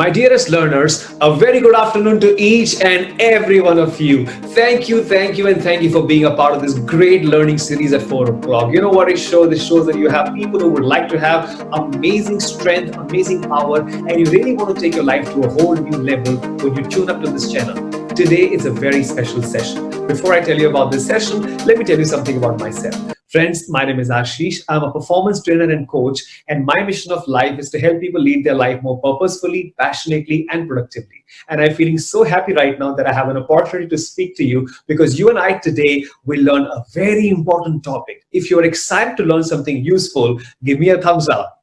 My dearest learners, a very good afternoon to each and every one of you. And thank you for being a part of this great learning series at 4 o'clock. You know what it shows? It shows that you have people who would like to have amazing strength, amazing power, and you really want to take your life to a whole new level when you tune up to this channel. Today is a very special session. Before I tell you about this session, let me tell you something about myself. Friends, my name is Ashish. I'm a performance trainer and coach, and my mission of life is to help people lead their life more purposefully, passionately, and productively. And I'm feeling so happy right now that I have an opportunity to speak to you because you and I today will learn a very important topic. If you're excited to learn something useful, give me a thumbs up.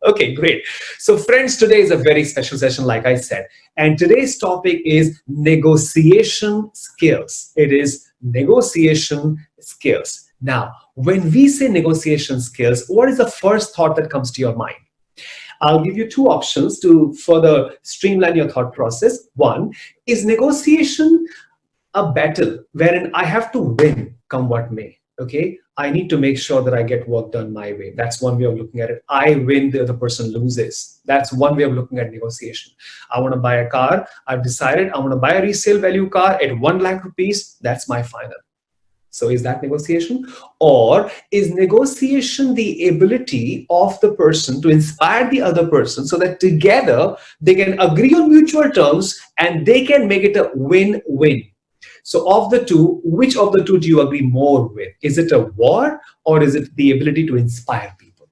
Okay, great. So friends, today is a very special session, like I said, and today's topic is negotiation skills. It is negotiation skills. Now, when we say negotiation skills, what is the first thought that comes to your mind? I'll give you two options to further streamline your thought process. One is negotiation a battle wherein I have to win come what may. Okay, I need to make sure that I get work done my way. That's one way of looking at it. I win, the other person loses. That's one way of looking at negotiation. I want to buy a car. I've decided I want to buy a resale value car at 1 lakh rupees. That's my final. So is that negotiation? Or is negotiation the ability of the person to inspire the other person so that together they can agree on mutual terms and they can make it a win-win? So of the two, which of the two do you agree more with? Is it a war or is it the ability to inspire people?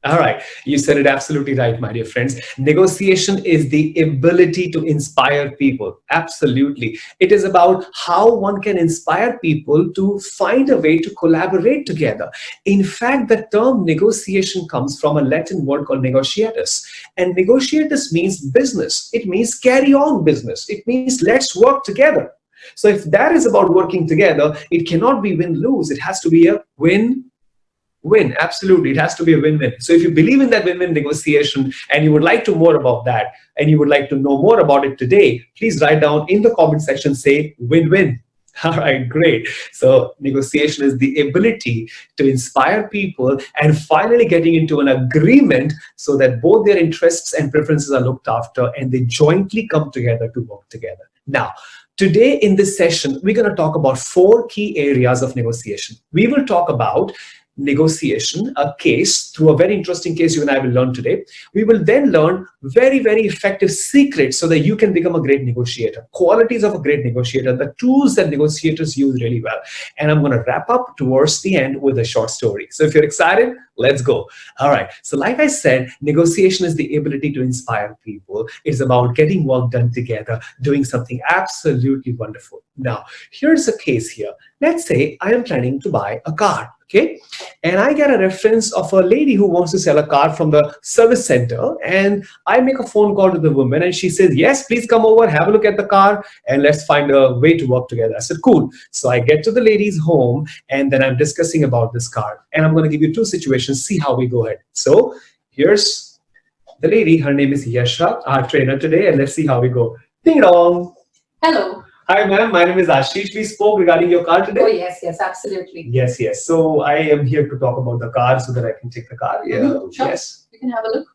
All right, you said it absolutely right, my dear friends. Negotiation is the ability to inspire people. Absolutely. It is about how one can inspire people to find a way to collaborate together. In fact, the term negotiation comes from a Latin word called negotiatus. And negotiatus means business. It means carry on business. It means let's work together. So if that is about working together, it cannot be win-lose. It has to be a win-win. Absolutely. It has to be a win-win. So if you believe in that win-win negotiation and you would like to more about that and you would like to know more about it today, please write down in the comment section, say win-win. All right, great. So negotiation is the ability to inspire people and finally getting into an agreement so that both their interests and preferences are looked after and they jointly come together to work together. Now, today in this session, we're going to talk about 4 key areas of negotiation. We will talk about negotiation, a case, through a very interesting case you and I will learn today. We will then learn very, very effective secrets so that you can become a great negotiator, qualities of a great negotiator, the tools that negotiators use really well. And I'm going to wrap up towards the end with a short story. So if you're excited, let's go. All right. So like I said, negotiation is the ability to inspire people. It's about getting work done together, doing something absolutely wonderful. Now, here's a case here. Let's say I am planning to buy a car. Okay, and I get a reference of a lady who wants to sell a car from the service center, and I make a phone call to the woman and she says, yes, please come over, have a look at the car and let's find a way to work together. I said, cool. So I get to the lady's home and then I'm discussing about this car and I'm going to give you 2 situations, see how we go ahead. So here's the lady, her name is Yasha, our trainer today, and let's see how we go. Ding dong. Hello. Hi ma'am, my name is Ashish. We spoke regarding your car today. Oh yes, absolutely. Yes. So I am here to talk about the car so that I can take the car. Yeah. Sure. Yes. You can have a look.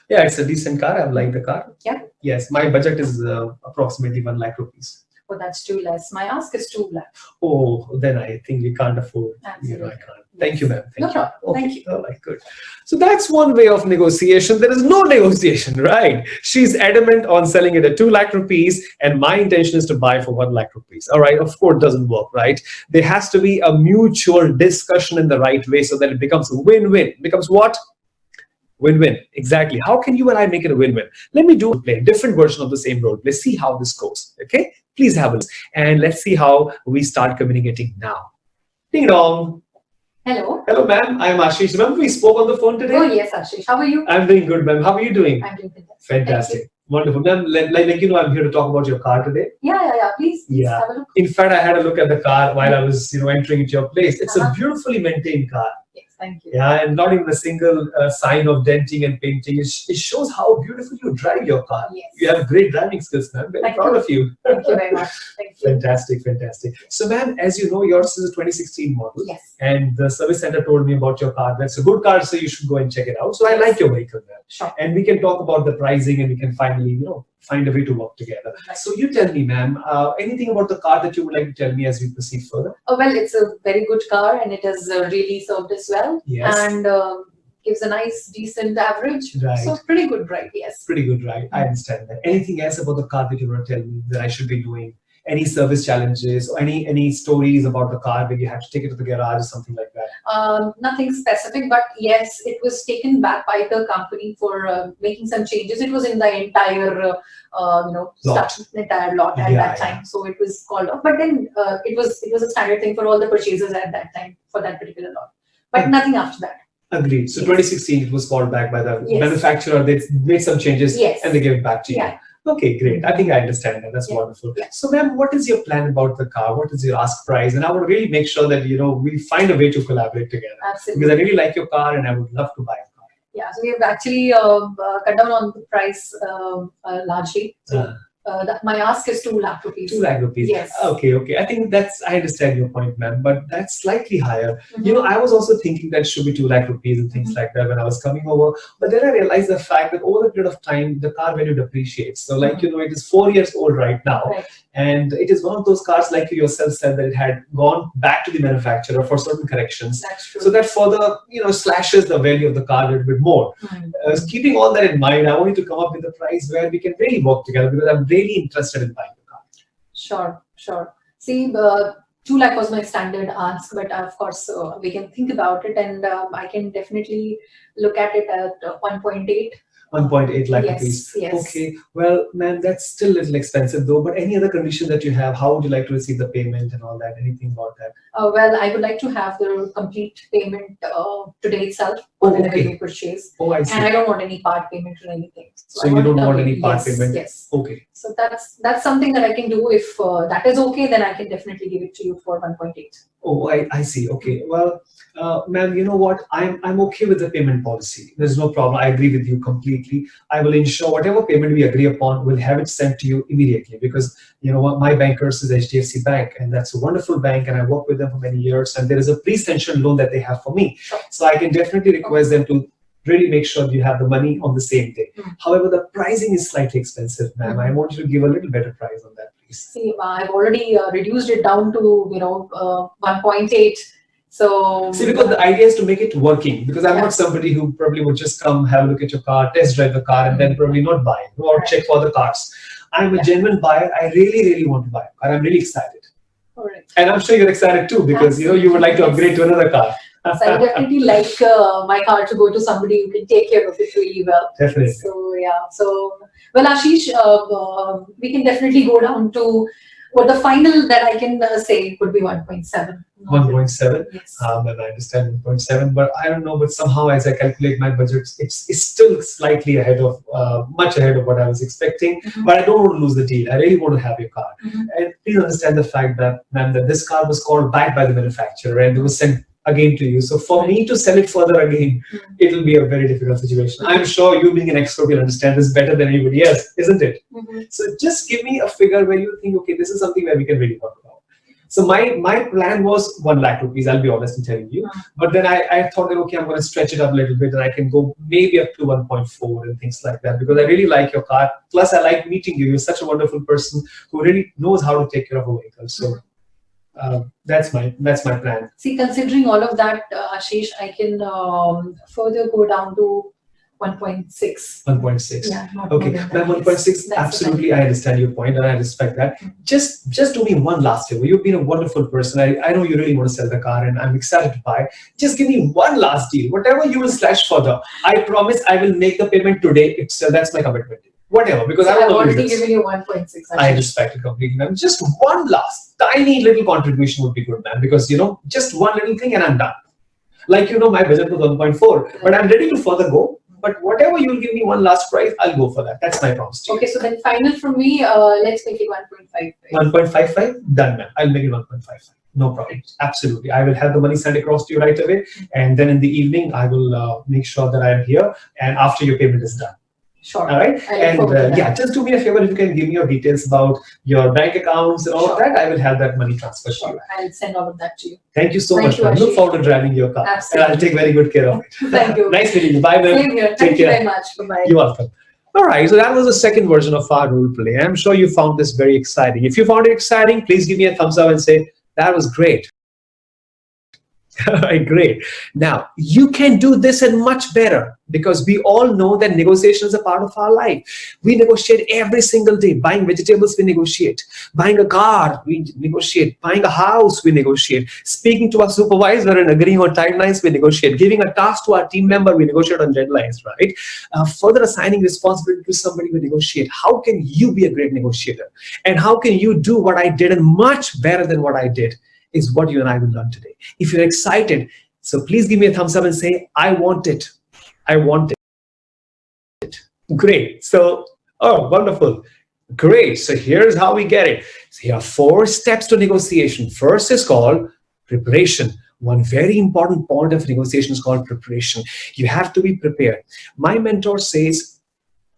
Yeah, it's a decent car. I like the car. Yeah. Yes, my budget is approximately 1 lakh rupees. Oh, that's too less. My ask is 2 lakh. Oh, then I think we can't afford. Absolutely. I can't. Thank you, ma'am. No problem. Okay. Thank you. All right, good. So that's one way of negotiation. There is no negotiation, right? She's adamant on selling it at 2 lakh rupees, and my intention is to buy for 1 lakh rupees. All right, of course, it doesn't work, right? There has to be a mutual discussion in the right way so that it becomes a win-win. It becomes what? Win-win. Exactly. How can you and I make it a win-win? Let me play a different version of the same role. Let's see how this goes. Okay? Please have a look. And let's see how we start communicating now. Ding dong. Hello. Hello, ma'am. I'm Ashish. Remember we spoke on the phone today? Oh yes, Ashish. How are you? I'm doing good, ma'am. How are you doing? I'm doing fantastic. Fantastic. Wonderful. Ma'am, like you know, I'm here to talk about your car today. Yeah. Please Yeah. have a look. In fact, I had a look at the car while I was, entering into your place. It's a beautifully maintained car. Yes, Thank you. Yeah, and not even a single sign of denting and painting. It shows how beautiful you drive your car. Yes. You have great driving skills, ma'am. Very Thank proud you. of you. Thank you very much. Thank you. Fantastic, fantastic. So, ma'am, as you know, yours is a 2016 model. Yes. And the service center told me about your car. That's a good car, so you should go and check it out. So I Yes. like your vehicle, ma'am. Sure. And we can talk about the pricing and we can finally, find a way to work together. Right. So you tell me, ma'am, anything about the car that you would like to tell me as we proceed further? Oh, well, it's a very good car and it has really served us well. Yes. And gives a nice, decent average. Right. So pretty good ride, yes. Pretty good, right? I understand that. Anything else about the car that you want to tell me that I should be doing? Any service challenges or any stories about the car where you had to take it to the garage or something like that? Nothing specific, but yes, it was taken back by the company for making some changes. It was in the entire, entire lot at that time, so it was called off. But then it was a standard thing for all the purchases at that time for that particular lot. But nothing after that. Agreed. So Yes. 2016, it was called back by the Yes. manufacturer. They made some changes Yes. and they gave it back to you. Yeah. Okay, great. I think I understand that. That's Yeah. wonderful. Yeah. So, ma'am, what is your plan about the car? What is your ask price? And I would really make sure that we find a way to collaborate together. Absolutely. Because I really like your car and I would love to buy a car. Yeah, so we have actually cut down on the price largely. So my ask is 2 lakh rupees. 2 lakh rupees. Yes. Okay. I think I understand your point, ma'am, but that's slightly higher. Mhm. I was also thinking that should be 2 lakh rupees and things like that when I was coming over. But then I realized the fact that over the period of time, the car value depreciates. So, it is 4 years old right now. Right. And it is one of those cars, like you yourself said, that it had gone back to the manufacturer for certain corrections. That's true. So that further, slashes the value of the car a little bit more. Mhm. Keeping all that in mind, I want you to come up with a price where we can really work together because I'm really interested in buying the car. Sure. See, 2 lakh was my standard ask, but of course we can think about it, and I can definitely look at it at 1.8. 1.8 lakh Yes, rupees. yes. Okay. Well, ma'am, that's still a little expensive though. But any other condition that you have, how would you like to receive the payment and all that? Anything about that? Well, I would like to have the complete payment today itself Oh, whenever okay. we purchase. Oh, I see. And I don't want any part payment or anything. So I you want don't it want complete. any part Yes, payment? Yes. Okay. So that's something that I can do. If that is okay, then I can definitely give it to you for 1.8. Oh, I see. Okay. Well, ma'am, you know what? I'm okay with the payment policy. There's no problem. I agree with you completely. I will ensure whatever payment we agree upon, we'll have it sent to you immediately because you know what, my bankers is HDFC Bank, and that's a wonderful bank, and I worked with them for many years, and there is a pre-sanctioned loan that they have for me. Sure. So I can definitely request them to really make sure you have the money on the same day. Mhm. However, the pricing is slightly expensive, ma'am. Mhm. I want you to give a little better price on that, please. See, I've already reduced it down to 1.8. So See, because the idea is to make it working. Because I'm Yeah. not somebody who probably would just come, have a look at your car, test drive the car, and then probably not buy or Right. check for the cars. I'm a Yeah. genuine buyer. I really, really want to buy a car. I'm really excited, all right. and I'm sure you're excited too because you would like to upgrade to another car. So I definitely like my car to go to somebody who can take care of it really well. Definitely. So yeah. So well, Ashish, we can definitely go down to what the final that I can say would be 1.7. 1.7. Yes. And I understand 1.7, but I don't know. But somehow, as I calculate my budget, it's still slightly ahead of, much ahead of what I was expecting. Mhm. But I don't want to lose the deal. I really want to have your car. Mhm. And please understand the fact that, ma'am, that this car was called back by the manufacturer and it was sent again to you. So for me to sell it further again, Mhm. it will be a very difficult situation. I'm sure you being an expert will understand this better than anybody else, isn't it? Mhm. So just give me a figure where you think, okay, this is something where we can really work about. So my plan was 1 lakh rupees, I'll be honest in telling you. But then I thought that, okay, I'm going to stretch it up a little bit and I can go maybe up to 1.4 and things like that because I really like your car. Plus, I like meeting you. You're such a wonderful person who really knows how to take care of a vehicle. So that's my plan. See, considering all of that, Ashish, I can further go down to 1.6. 1.6. Yeah, not Okay, more than that. ma'am, 1.6, Yes, that's absolutely, I understand your point and I respect that. Just do me one last favor. You've been a wonderful person. I know you really want to sell the car and I'm excited to buy. Just give me one last deal. Whatever you will slash further, I promise I will make the payment today. That's my commitment. Whatever, because I So don't I've want to already lose this. given you 1.6. I Ashish. respect it completely, ma'am. Just one last tiny little contribution would be good, ma'am, because just one little thing and I'm done. Like my budget was 1.4, but I'm ready to further go. But whatever you'll give me one last price, I'll go for that. That's my promise to you. Okay, so then final from me, let's make it 1.55. 1.55, done, ma'am. I'll make it 1.55. No problem. Absolutely. I will have the money sent across to you right away. And then in the evening, I will make sure that I am here. And after your payment is done. Sure. All right. I look And forward to that. yeah, just do me a favor. If you can give me your details about your bank accounts and all of Sure. that, I will have that money transferred to Sure. you. I'll send all of that to you. Thank you so Thank much, you, man. Look Ashish. forward to driving your car. Absolutely. And I'll take very good care of it. Thank you. Nice meeting you. Bye, man. Same here. Take Thank you care. very much. Bye-bye. You're welcome. All right, so that was the second version of our role play. I'm sure you found this very exciting. If you found it exciting, please give me a thumbs up and say, that was great. All right, great. Now, you can do this and much better because we all know that negotiation is a part of our life. We negotiate every single day. Buying vegetables, we negotiate. Buying a car, we negotiate. Buying a house, we negotiate. Speaking to our supervisor and agreeing on timelines, we negotiate. Giving a task to our team member, we negotiate on deadlines, right? Further assigning responsibility to somebody, we negotiate. How can you be a great negotiator? And how can you do what I did and much better than what I did? Is what you and I will learn today. If you're excited, so please give me a thumbs up and say, I want it. I want it. Great. So, oh, wonderful. Great. So here's how we get it. So here are 4 steps to negotiation. First is called preparation. One very important point of negotiation is called preparation. You have to be prepared. My mentor says,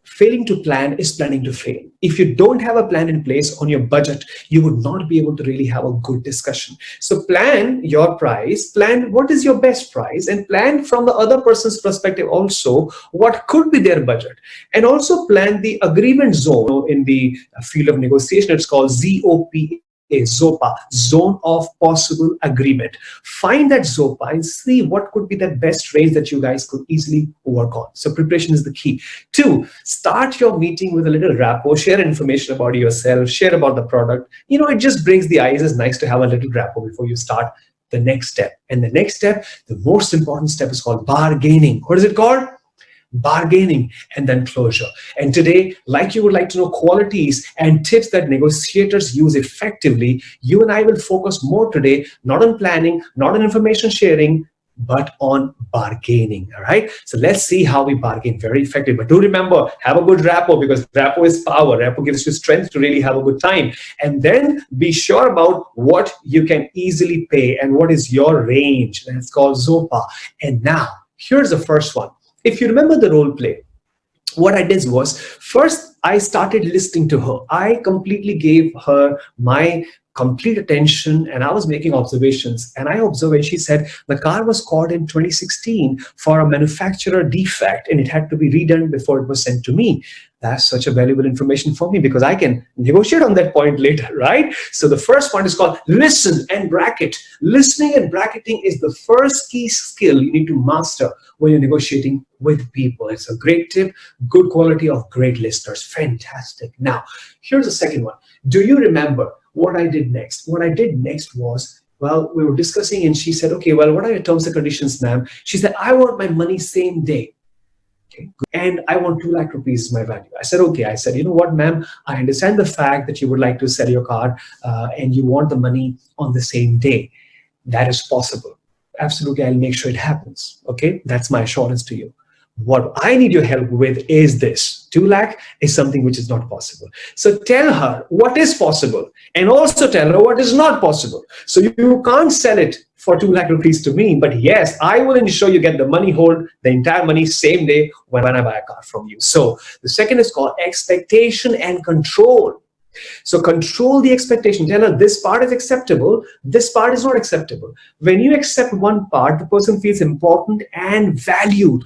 failing to plan is planning to fail. If you don't have a plan in place on your budget, you would not be able to really have a good discussion. So plan your price, plan what is your best price, and plan from the other person's perspective also what could be their budget. And also plan the agreement zone. In the field of negotiation, it's called ZOPA. ZOPA, zone of possible agreement. Find that ZOPA and see what could be the best range that you guys could easily work on. So preparation is the key. 2, start your meeting with a little rapport, share information about yourself, share about the product. You know, it just breaks the ice. It's nice to have a little rapport before you start the next step. And the next step, the most important step is called bargaining. What is it called? Bargaining, and then closure. And today, like you would like to know qualities and tips that negotiators use effectively, you and I will focus more today, not on planning, not on information sharing, but on bargaining. All right. So let's see how we bargain very effectively. But do remember, have a good rapport, because rapport is power. Rapport gives you strength to really have a good time. And then be sure about what you can easily pay and what is your range. And it's called ZOPA. And now, here's the first one. If you remember the role play, what I did was, first I started listening to her. I completely gave her my complete attention and I was making observations. And I observed, and she said the car was caught in 2016 for a manufacturer defect and it had to be redone before it was sent to me. That's such a valuable information for me because I can negotiate on that point later, right? So the first point is called listen and bracket. Listening and bracketing is the first key skill you need to master when you're negotiating with people. It's a great tip, good quality of great listeners. Fantastic. Now, here's the second one. Do you remember what I did next? What I did next was, well, we were discussing and she said, okay, well, what are your terms and conditions, ma'am? She said, I want my money same day. Okay. And I want 2 lakh rupees my value. I said, okay. I said, you know what, ma'am, I understand the fact that you would like to sell your car and you want the money on the same day. That is possible. Absolutely, I'll make sure it happens. Okay, that's my assurance to you. What I need your help with is this. 2 lakh is something which is not possible. So tell her what is possible and also tell her what is not possible. So you can't sell it for 2 lakh rupees to me, but yes, I will ensure you get the money, hold the entire money same day when I buy a car from you. So the second is called expectation and control. So control the expectation. Tell her this part is acceptable, this part is not acceptable. When you accept one part, the person feels important and valued.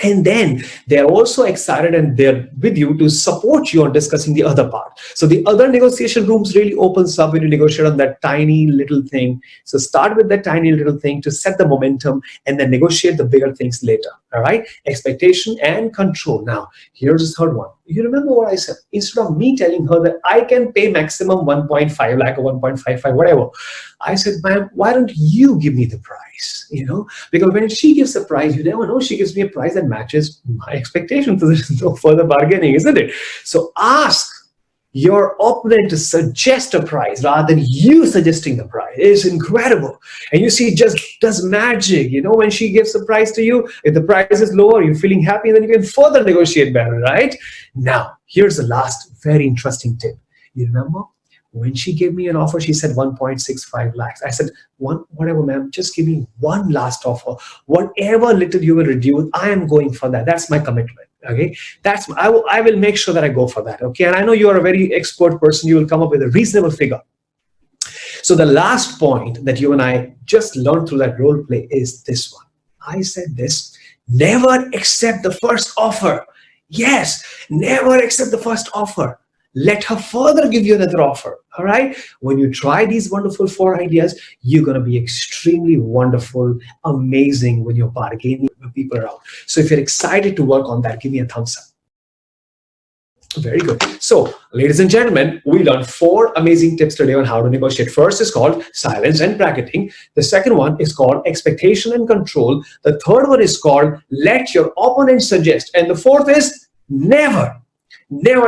And then they're also excited and they're with you to support you on discussing the other part. So the other negotiation rooms really opens up when you negotiate on that tiny little thing. So start with that tiny little thing to set the momentum and then negotiate the bigger things later. All right. Expectation and control. Now, here's the third one. You remember what I said? Instead of me telling her that I can pay maximum 1.5 lakh or 1.55, whatever, I said, ma'am, why don't you give me the price? You know, because when she gives a price, you never know, she gives me a price that matches my expectations. So there's no further bargaining, isn't it? So ask your opponent to suggest a price rather than you suggesting the price. It is incredible. And you see, it just does magic. You know, when she gives a price to you, if the price is lower, you're feeling happy, then you can further negotiate better, right? Now, here's the last very interesting tip. You remember? When she gave me an offer, she said 1.65 lakhs. I said, whatever, ma'am, just give me one last offer. Whatever little you will reduce, I am going for that. That's my commitment. Okay, I will make sure that I go for that. Okay, and I know you are a very expert person. You will come up with a reasonable figure. So the last point that you and I just learned through that role play is this one. I said this: never accept the first offer. Yes, never accept the first offer. Let her further give you another offer. All right. When you try these wonderful 4 ideas, you're going to be extremely wonderful, amazing when you're bargaining with people around. So if you're excited to work on that, give me a thumbs up. Very good. So, ladies and gentlemen, we learned 4 amazing tips today on how to negotiate. First is called silence and bracketing. The second one is called expectation and control. The third one is called let your opponent suggest. And the fourth is never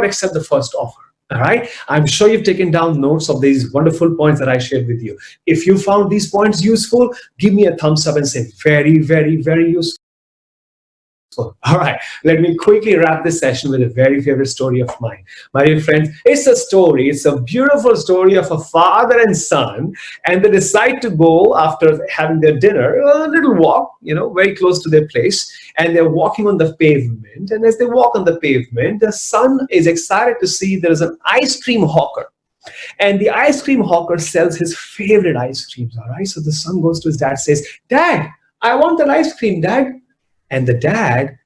accept the first offer. All right. I'm sure you've taken down notes of these wonderful points that I shared with you. If you found these points useful, give me a thumbs up and say very, very, very useful. All right, let me quickly wrap this session with a very favorite story of mine. My dear friends, it's a beautiful story of a father and son, and they decide to go after having their dinner, a little walk, very close to their place, and they're walking on the pavement. And as they walk on the pavement, the son is excited to see there's an ice cream hawker. And the ice cream hawker sells his favorite ice creams, all right? So the son goes to his dad, says, "Dad, I want that ice cream, Dad." And the dad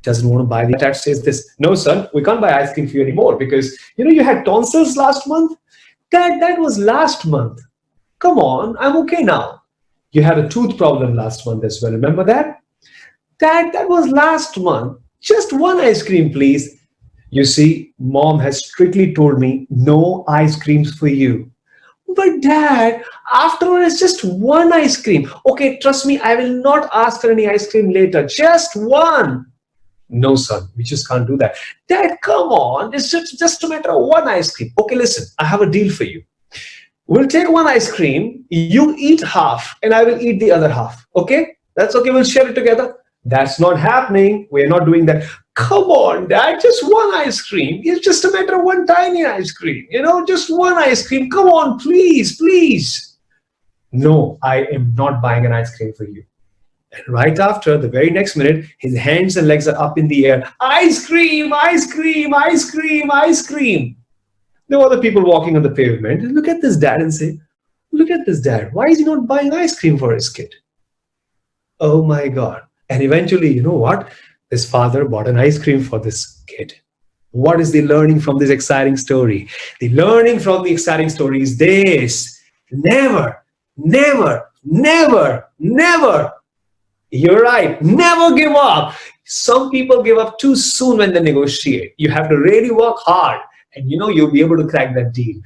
doesn't want to buy. The dad says this: "No, son, we can't buy ice cream for you anymore because, you had tonsils last month." "Dad, that was last month. Come on, I'm okay now." "You had a tooth problem last month as well. Remember that?" "Dad, that was last month. Just one ice cream, please." "You see, mom has strictly told me no ice creams for you." "But Dad, after all, it's just one ice cream." "Okay, trust me, I will not ask for any ice cream later. Just one." "No, son, we just can't do that." "Dad, come on. It's just a matter of one ice cream." "Okay, listen, I have a deal for you. We'll take one ice cream, you eat half, and I will eat the other half. Okay? That's okay, we'll share it together." "That's not happening. We're not doing that." "Come on, Dad, just one ice cream. It's just a matter of one tiny ice cream. Just one ice cream. Come on, please, please." "No, I am not buying an ice cream for you." And right after, the very next minute, his hands and legs are up in the air. "Ice cream, ice cream, ice cream, ice cream." There were other people walking on the pavement and look at this dad and say, "Look at this dad. Why is he not buying ice cream for his kid?" Oh my God. And eventually, you know what? This father bought an ice cream for this kid. What is the learning from this exciting story? The learning from the exciting story is this: never, never, never, never. You're right. Never give up. Some people give up too soon when they negotiate. You have to really work hard, and you'll be able to crack that deal.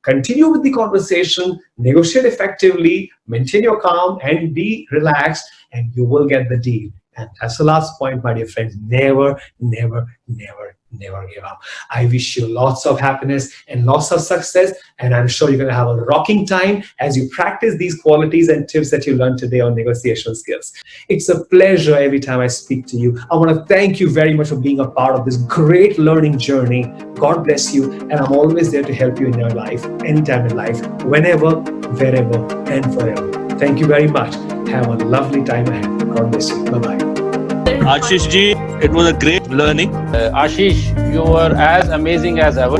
Continue with the conversation, negotiate effectively, maintain your calm, and be relaxed, and you will get the deal. And that's the last point, my dear friends. Never, never, never, never give up. I wish you lots of happiness and lots of success. And I'm sure you're going to have a rocking time as you practice these qualities and tips that you learned today on negotiation skills. It's a pleasure every time I speak to you. I want to thank you very much for being a part of this great learning journey. God bless you. And I'm always there to help you in your life, anytime in life, whenever, wherever, and forever. Thank you very much. Have a lovely time ahead. God bless you. Bye-bye. Ashish ji, it was a great learning. Ashish, you were as amazing as ever.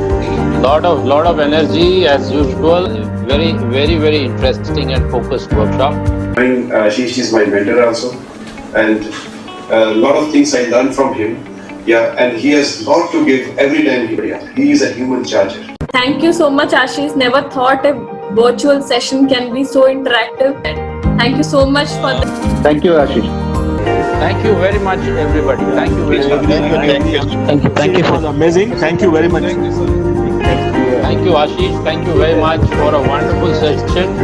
Lot of energy as usual. Very, very, very interesting and focused workshop. Ashish is my mentor also, and a lot of things I learned from him. Yeah, and he has a lot to give every time he is a human charger. Thank you so much, Ashish. Never thought a virtual session can be so interactive. Thank you so much for the. Thank you, Ashish. Thank you very much, everybody. Thank you very much. Thank you. It was amazing. Thank you very much. Thank you, Ashish. Thank you very much for a wonderful session.